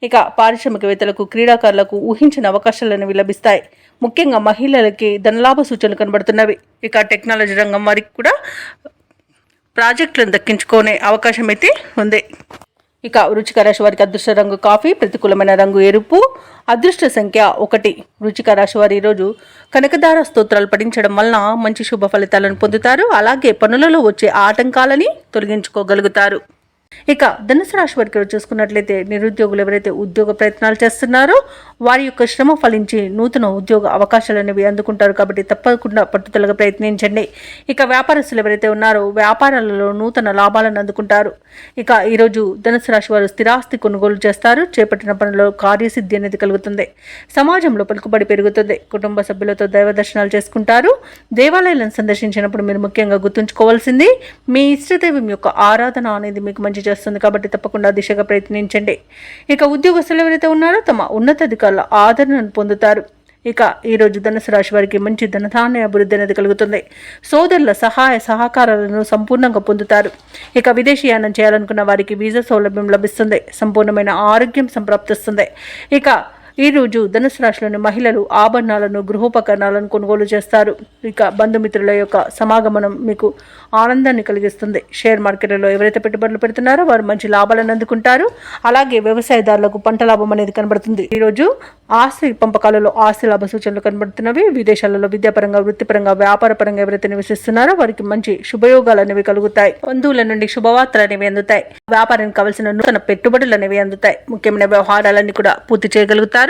S1: ఇక పారిశ్రామికవేత్తలకు, క్రీడాకారులకు ఊహించిన అవకాశాలు అనేవి లభిస్తాయి. ముఖ్యంగా మహిళలకి ధనలాభ సూచనలు కనబడుతున్నవి. ఇక టెక్నాలజీ రంగం వారికి కూడా ప్రాజెక్టులను దక్కించుకునే అవకాశం అయితే ఉంది. ఇక వృశ్చిక రాశి వారికి అదృష్ట రంగు కాఫీ, ప్రతికూలమైన రంగు ఎరుపు, అదృష్ట సంఖ్య 1. వృశ్చిక రాశి వారు ఈరోజు కనకదార స్తోత్రాలు పఠించడం వలన మంచి శుభ ఫలితాలను పొందుతారు. అలాగే పనులలో వచ్చే ఆటంకాలని తొలగించుకోగలుగుతారు. ఇక ధనుసు రాశి వారికి చూసుకున్నట్లయితే నిరుద్యోగులు ఎవరైతే ఉద్యోగ ప్రయత్నాలు చేస్తున్నారో వారి యొక్క శ్రమ ఫలించి నూతన ఉద్యోగ అవకాశాలు అనేవి అందుకుంటారు. కాబట్టి తప్పకుండా పట్టుదలగా ప్రయత్నించండి. ఇక వ్యాపారస్తులు ఎవరైతే ఉన్నారో వ్యాపారాలలో నూతన లాభాలను అందుకుంటారు. ఇక ఈరోజు ధనుసు రాశి వారు స్థిరాస్తి కొనుగోలు చేస్తారు. చేపట్టిన పనుల్లో కార్యసిద్ధి అనేది కలుగుతుంది. సమాజంలో పలుకుబడి పెరుగుతుంది. కుటుంబ సభ్యులతో దైవ దర్శనాలు చేసుకుంటారు. దేవాలయాలను సందర్శించినప్పుడు మీరు ముఖ్యంగా గుర్తుంచుకోవాల్సింది మీ ఇష్టదైవం యొక్క ఆరాధన అనేది మీకు మంచి చేస్తుంది. కాబట్టి తప్పకుండా దిశగా ప్రయత్నించండి. ఇక ఉద్యోగస్తులు ఎవరైతే ఉన్నారో తమ ఉన్నతాధికారుల ఆదరణను పొందుతారు. ఇక ఈరోజు ధనుసు రాశి వారికి మంచి ధనధాన్య అభివృద్ధి అనేది కలుగుతుంది. సోదరుల సహాయ సహకారాలను సంపూర్ణంగా పొందుతారు. ఇక విదేశీయానం చేయాలనుకున్న వారికి వీసా సౌలభ్యం లభిస్తుంది. సంపూర్ణమైన ఆరోగ్యం సంప్రాప్తిస్తుంది. ఇక ఈరోజు ధనుసు రాశిలోని మహిళలు ఆభరణాలను, గృహోపకరణాలను కొనుగోలు చేస్తారు. ఇక బంధుమిత్రుల యొక్క సమాగమనం మీకు ఆనందాన్ని కలిగిస్తుంది. షేర్ మార్కెట్లో ఎవరైతే పెట్టుబడులు పెడుతున్నారో వారు మంచి లాభాలను అందుకుంటారు. అలాగే వ్యవసాయదారులకు పంట లాభం అనేది కనబడుతుంది. ఈరోజు ఆస్తి పంపకాలలో ఆస్తి లాభ సూచనలు కనబడుతున్నవి. విదేశాలలో విద్యాపరంగా, వృత్తిపరంగా, వ్యాపారపరంగా ఎవరైతే నివసిస్తున్నారో వారికి మంచి శుభయోగాలు అనేవి కలుగుతాయి. బంధువుల నుండి శుభవార్తలు అనేవి అందుతాయి. వ్యాపారానికి కావలసిన నూతన పెట్టుబడులు అనేవి అందుతాయి. ముఖ్యమైన వ్యవహారాలన్నీ కూడా పూర్తి చేయగలుగుతారు.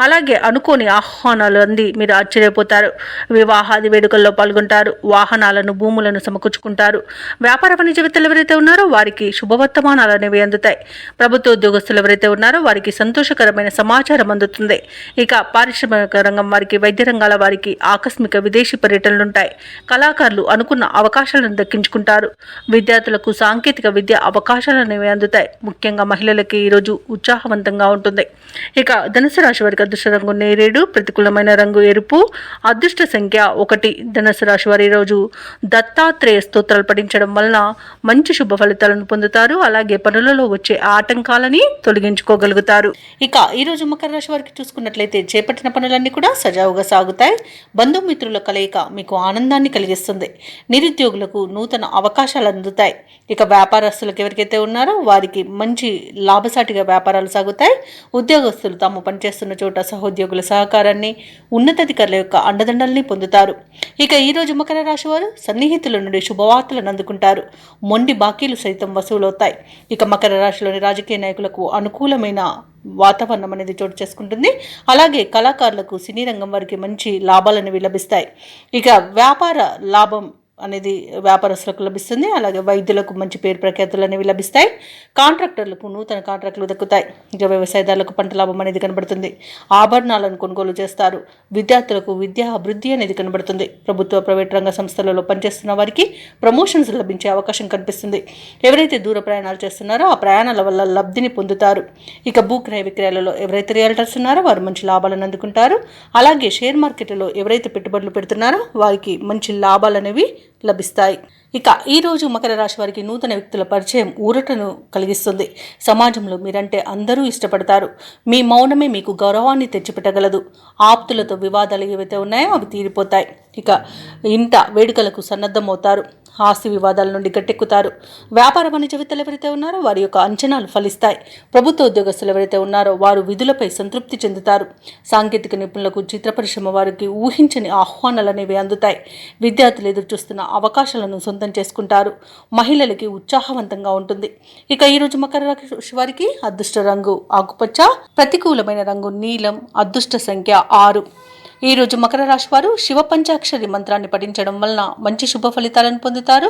S1: అలాగే అనుకోని ఆహ్వానాలు అంది మీరు ఆశ్చర్యపోతారు. వివాహాది వేడుకల్లో పాల్గొంటారు. వాహనాలను, భూములను సమకూర్చుకుంటారు. వ్యాపార వాణిజ్యవేత్తలు ఎవరైతే ఉన్నారో వారికి శుభవర్తమానాలు అనేవి అందుతాయి. ప్రభుత్వ ఉద్యోగస్తులు ఎవరైతే ఉన్నారో వారికి సంతోషకరమైన సమాచారం అందుతుంది. ఇక పారిశ్రామిక రంగం వారికి, వైద్య రంగాల వారికి ఆకస్మిక విదేశీ పర్యటనలు ఉంటాయి. కళాకారులు అనుకున్న అవకాశాలను దక్కించుకుంటారు. విద్యార్థులకు సాంకేతిక విద్య అవకాశాలు అనేవి అందుతాయి. ముఖ్యంగా మహిళలకి ఈరోజు ఉత్సాహవంతంగా ఉంటుంది. ఇక ధనుసు రాశి వారికి అదృష్ట రంగు నేరేడు, ప్రతికూలమైన రంగు ఎరుపు, అదృష్ట సంఖ్య 1. ధనుసు రాశి వారి రోజు దత్తాత్రేయ స్తోత్రాలు పఠించడం వలన మంచి శుభ ఫలితాలను పొందుతారు. అలాగే పనులలో వచ్చే ఆటంకాలని తొలగించుకోగలుగుతారు. ఇక ఈరోజు మకర రాశి వారికి చూసుకున్నట్లయితే చేపట్టిన పనులన్నీ కూడా సజావుగా సాగుతాయి. బంధుమిత్రుల కలయిక మీకు ఆనందాన్ని కలిగిస్తుంది. నిరుద్యోగులకు నూతన అవకాశాలు అందుతాయి. ఇక వ్యాపారస్తులకు ఎవరికైతే ఉన్నారో వారికి మంచి లాభసాటిగా వ్యాపారాలు సాగుతాయి. ఉద్యోగస్తులు తాము పనిచేస్తున్న చోట సహోద్యోగుల సహకారాన్ని, ఉన్నతాధికారుల యొక్క అండదండల్ని పొందుతారు. ఇక ఈరోజు మకర రాశి వారు సన్నిహితుల నుండి శుభవార్తలను అందుకుంటారు. మొండి బాకీలు సైతం వసూలవుతాయి. ఇక మకర రాశిలోని రాజకీయ నాయకులకు అనుకూలమైన వాతావరణం అనేది చోటు చేసుకుంటుంది. అలాగే కళాకారులకు, సినీ రంగం వారికి మంచి లాభాలు లభిస్తాయి. ఇక వ్యాపార లాభం అనేది వ్యాపారస్తులకు లభిస్తుంది. అలాగే వైద్యులకు మంచి పేరు ప్రఖ్యాతులు అనేవి లభిస్తాయి. కాంట్రాక్టర్లకు నూతన కాంట్రాక్టులు దక్కుతాయి. ఇక వ్యవసాయదారులకు పంట లాభం అనేది కనబడుతుంది. ఆభరణాలను కొనుగోలు చేస్తారు. విద్యార్థులకు విద్యా అభివృద్ధి అనేది కనబడుతుంది. ప్రభుత్వ, ప్రైవేట్ రంగ సంస్థలలో పనిచేస్తున్న వారికి ప్రమోషన్స్ లభించే అవకాశం కనిపిస్తుంది. ఎవరైతే దూర ప్రయాణాలు చేస్తున్నారో ఆ ప్రయాణాల వల్ల లబ్ధిని పొందుతారు. ఇక భూక్రయ విక్రయాలలో ఎవరైతే రియల్టర్స్ ఉన్నారో వారు మంచి లాభాలను అందుకుంటారు. అలాగే షేర్ మార్కెట్లో ఎవరైతే పెట్టుబడులు పెడుతున్నారో వారికి మంచి లాభాలు అనేవి లభిస్తాయి. ఇక ఈరోజు మకర రాశి వారికి నూతన వ్యక్తుల పరిచయం ఊరటను కలిగిస్తుంది. సమాజంలో మీరంటే అందరూ ఇష్టపడతారు. మీ మౌనమే మీకు గౌరవాన్ని తెచ్చిపెట్టగలదు. ఆప్తులతో వివాదాలు ఏవైతే ఉన్నాయో అవి తీరిపోతాయి. ఇక ఇంట వేడుకలకు సన్నద్ధమవుతారు. ఆస్తి వివాదాల నుండి గట్టెక్కుతారు. వ్యాపార వాణిజ్యవేత్తలు ఎవరైతే ఉన్నారో వారి యొక్క అంచనాలు ఫలిస్తాయి. ప్రభుత్వ ఉద్యోగస్తులు ఎవరైతే ఉన్నారో వారు విధులపై సంతృప్తి చెందుతారు. సాంకేతిక నిపుణులకు, చిత్ర పరిశ్రమ వారికి ఊహించని ఆహ్వానాలు అనేవి అందుతాయి. విద్యార్థులు ఎదురు చూస్తున్న అవకాశాలను సొంతం చేసుకుంటారు. మహిళలకి ఉత్సాహవంతంగా ఉంటుంది. ఇక ఈరోజు మకర రాశి వారికి అదృష్ట రంగు ఆకుపచ్చ, ప్రతికూలమైన రంగు నీలం, అదృష్ట సంఖ్య 6. ఈ రోజు మకర రాశి వారు శివ పంచాక్షరి మంత్రాన్ని పఠించడం వలన మంచి శుభ ఫలితాలను పొందుతారు.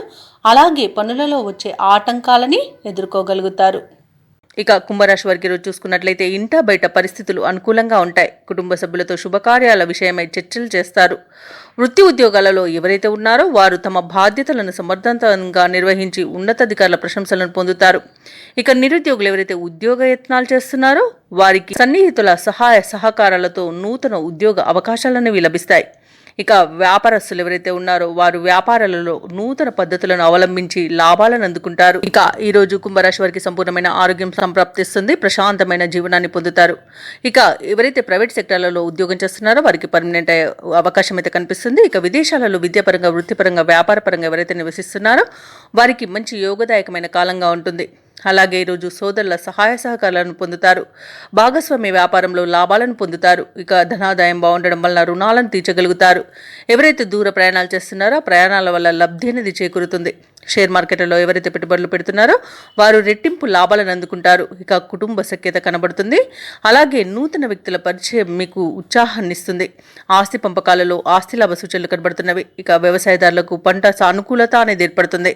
S1: అలాగే పనులలో వచ్చే ఆటంకాలని ఎదుర్కోగలుగుతారు. ఇక కుంభరాశి వారికి రోజు చూసుకున్నట్లయితే ఇంట బయట పరిస్థితులు అనుకూలంగా ఉంటాయి. కుటుంబ సభ్యులతో శుభకార్యాల విషయమై చర్చలు చేస్తారు. వృత్తి ఉద్యోగాలలో ఎవరైతే ఉన్నారో వారు తమ బాధ్యతలను సమర్థవంతంగా నిర్వహించి ఉన్నతాధికారుల ప్రశంసలను పొందుతారు. ఇక నిరుద్యోగులు ఎవరైతే ఉద్యోగ యత్నాలు చేస్తున్నారో వారికి సన్నిహితుల సహాయ సహకారాలతో నూతన ఉద్యోగ అవకాశాలనేవి లభిస్తాయి. ఇక వ్యాపారస్తులు ఎవరైతే ఉన్నారో వారు వ్యాపారాలలో నూతన పద్ధతులను అవలంబించి లాభాలను అందుకుంటారు. ఇక ఈ రోజు కుంభరాశి వారికి సంపూర్ణమైన ఆరోగ్యం సంప్రాప్తిస్తుంది. ప్రశాంతమైన జీవనాన్ని పొందుతారు. ఇక ఎవరైతే ప్రైవేట్ సెక్టార్లలో ఉద్యోగం చేస్తున్నారో వారికి పర్మనెంట్ అవకాశం అయితే కనిపిస్తుంది. ఇక విదేశాలలో విద్యాపరంగా వృత్తిపరంగా వ్యాపారపరంగా ఎవరైతే నివసిస్తున్నారో వారికి మంచి యోగదాయకమైన కాలంగా ఉంటుంది. అలాగే ఈరోజు సోదరుల సహాయ సహకారాలను పొందుతారు. భాగస్వామ్య వ్యాపారంలో లాభాలను పొందుతారు. ఇక ధనాదాయం బాగుండడం వల్ల రుణాలను తీర్చగలుగుతారు. ఎవరైతే దూర ప్రయాణాలు చేస్తున్నారో ప్రయాణాల వల్ల లబ్ధి అనేది చేకూరుతుంది. షేర్ మార్కెట్లలో ఎవరైతే పెట్టుబడులు పెడుతున్నారో వారు రెట్టింపు లాభాలను అందుకుంటారు. ఇక కుటుంబ సఖ్యత కనబడుతుంది. అలాగే నూతన వ్యక్తుల పరిచయం మీకు ఉత్సాహాన్ని ఇస్తుంది. ఆస్తి పంపకాలలో ఆస్తి లాభ సూచనలు కనబడుతున్నవి. ఇక వ్యవసాయదారులకు పంట సానుకూలత అనేది ఏర్పడుతుంది.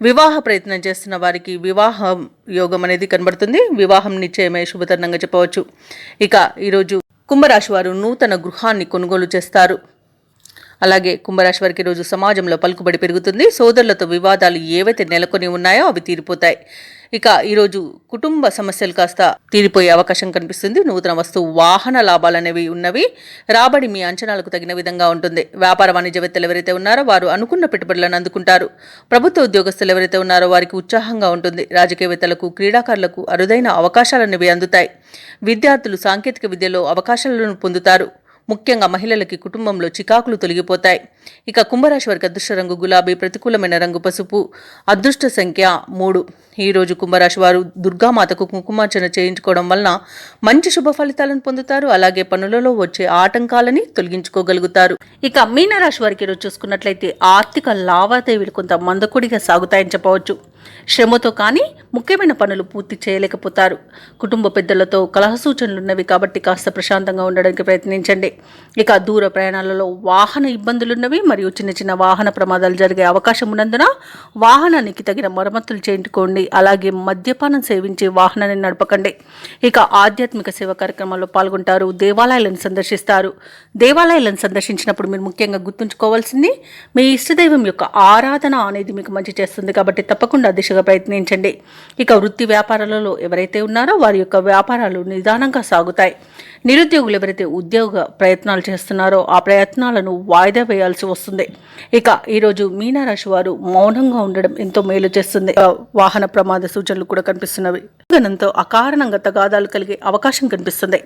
S1: వివాహ ప్రయత్నం చేస్తున్న వారికి వివాహం యోగం అనేది కనబడుతుంది. వివాహం నిశ్చయమే శుభతరుణంగా చెప్పవచ్చు. ఇక ఈరోజు కుంభరాశి వారు నూతన గృహాన్ని కొనుగోలు చేస్తారు. అలాగే కుంభరాశి వారికి రోజు సమాజంలో పలుకుబడి పెరుగుతుంది. సోదరులతో వివాదాలు ఏవైతే నెలకొని ఉన్నాయో అవి తీరిపోతాయి. ఇక ఈరోజు కుటుంబ సమస్యలు కాస్త తీరిపోయే అవకాశం కనిపిస్తుంది. నూతన వస్తువు వాహన లాభాలు అనేవి ఉన్నవి. రాబడి మీ అంచనాలకు తగిన విధంగా ఉంటుంది. వ్యాపార వాణిజ్యవేత్తలు ఎవరైతే ఉన్నారో వారు అనుకున్న పెట్టుబడులను అందుకుంటారు. ప్రభుత్వ ఉద్యోగస్తులు ఎవరైతే ఉన్నారో వారికి ఉత్సాహంగా ఉంటుంది. రాజకీయవేత్తలకు క్రీడాకారులకు అరుదైన అవకాశాలు అనేవి అందుతాయి. విద్యార్థులు సాంకేతిక విద్యలో అవకాశాలను పొందుతారు. ముఖ్యంగా మహిళలకి కుటుంబంలో చికాకులు తొలగిపోతాయి. ఇక కుంభరాశి వారికి అదృష్ట రంగు గులాబీ, ప్రతికూలమైన రంగు పసుపు, అదృష్ట సంఖ్య 3. ఈరోజు కుంభరాశి వారు దుర్గామాతకు కుంకుమార్చన చేయించుకోవడం వలన మంచి శుభ ఫలితాలను పొందుతారు. అలాగే పనులలో వచ్చే ఆటంకాలని తొలగించుకోగలుగుతారు. ఇక మీనరాశి వారికి ఈరోజు చూసుకున్నట్లయితే ఆర్థిక లావాదేవీలు కొంత మందకొడిగా సాగుతాయని చెప్పవచ్చు. శ్రమతో కానీ ముఖ్యమైన పనులు పూర్తి చేయలేకపోతారు. కుటుంబ పెద్దలతో కలహ సూచనలు ఉన్నవి కాబట్టి కాస్త ప్రశాంతంగా ఉండడానికి ప్రయత్నించండి. ఇక దూర ప్రయాణాలలో వాహన ఇబ్బందులున్నవి మరియు చిన్న చిన్న వాహన ప్రమాదాలు జరిగే అవకాశం ఉన్నందున వాహనానికి తగిన మరమ్మతులు చేయించుకోండి. అలాగే మద్యపానం సేవించి వాహనాన్ని నడపకండి. ఇక ఆధ్యాత్మిక సేవ కార్యక్రమాల్లో పాల్గొంటారు. దేవాలయాలను సందర్శిస్తారు. దేవాలయాలను సందర్శించినప్పుడు మీరు ముఖ్యంగా గుర్తుంచుకోవాల్సింది మీ ఇష్టదైవం యొక్క ఆరాధన అనేది మీకు మంచి చేస్తుంది కాబట్టి తప్పకుండా దిశగా ప్రయత్నించండి. ఇక వృత్తి వ్యాపారాలలో ఎవరైతే ఉన్నారో వారి యొక్క వ్యాపారాలు నిదానంగా సాగుతాయి. నిరుద్యోగులు ఎవరైతే ఉద్యోగ ప్రయత్నాలు చేస్తున్నారో ఆ ప్రయత్నాలను వాయిదా వేయాల్సి వస్తుంది. ఇక ఈరోజు మీనరాశి వారు మౌనంగా ఉండడం ఎంతో మేలు చేస్తుంది. వాహన ప్రమాద సూచనలు కూడా కనిపిస్తున్నవి. గనంతో అకారణంగా తగాదాలు కలిగే అవకాశం కనిపిస్తుంది.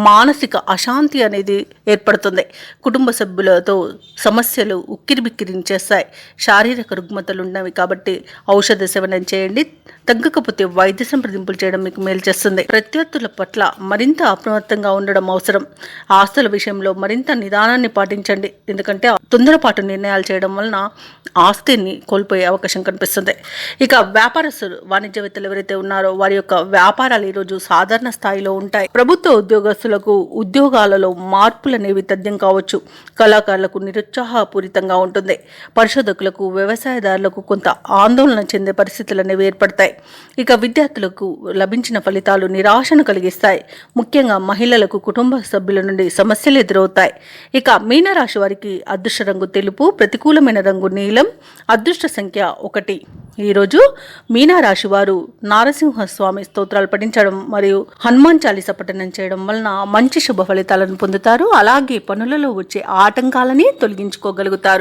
S1: మానసిక అశాంతి అనేది ఏర్పడుతుంది. కుటుంబ సభ్యులతో సమస్యలు ఉక్కిరిబిక్కిరించేస్తాయి. శారీరక రుగ్మతలు ఉన్నవి కాబట్టి ఔషధ సేవనం చేయండి. తగ్గకపోతే వైద్య సంప్రదింపులు చేయడం మీకు మేలు చేస్తుంది. ప్రత్యర్థుల పట్ల మరింత అప్రమత్తంగా ఉండడం అవసరం. ఆస్తుల విషయంలో మరింత నిదానాన్ని పాటించండి. ఎందుకంటే తొందరపాటు నిర్ణయాలు చేయడం వలన ఆస్తిని కోల్పోయే అవకాశం కనిపిస్తుంది. ఇక వ్యాపారస్తులు వాణిజ్యవేత్తలు ఎవరైతే ఉన్నారో వారి యొక్క వ్యాపారాలు ఈరోజు సాధారణ స్థాయిలో ఉంటాయి. ప్రభుత్వ ఉద్యోగస్తులకు ఉద్యోగాలలో మార్పులు అనేవి తథ్యం కావచ్చు. కళాకారులకు నిరుత్సాహపూరితంగా ఉంటుంది. పరిశోధకులకు వ్యవసాయదారులకు కొంత ఆందోళన చెందే పరిస్థితులు అనేవి ఏర్పడతాయి. ఇక విద్యార్థులకు లభించిన ఫలితాలు నిరాశను కలిగిస్తాయి. ముఖ్యంగా మహిళలకు కుటుంబ సభ్యుల నుండి సమస్యలు ఎదురవుతాయి. ఇక మీనరాశి వారికి అదృష్ట రంగు తెలుపు, ప్రతికూలమైన రంగు నీలం, అదృష్ట సంఖ్య 1. ఈరోజు మీనరాశి వారు నారసింహస్వామి స్తోత్రాలు పఠించడం మరియు హనుమాన్ చాలీసా పఠనం చేయడం వలన మంచి శుభ ఫలితాలను పొందుతారు. అలాగే పనులలో వచ్చే ఆటంకాలని తొలగించుకోగలుగుతారు.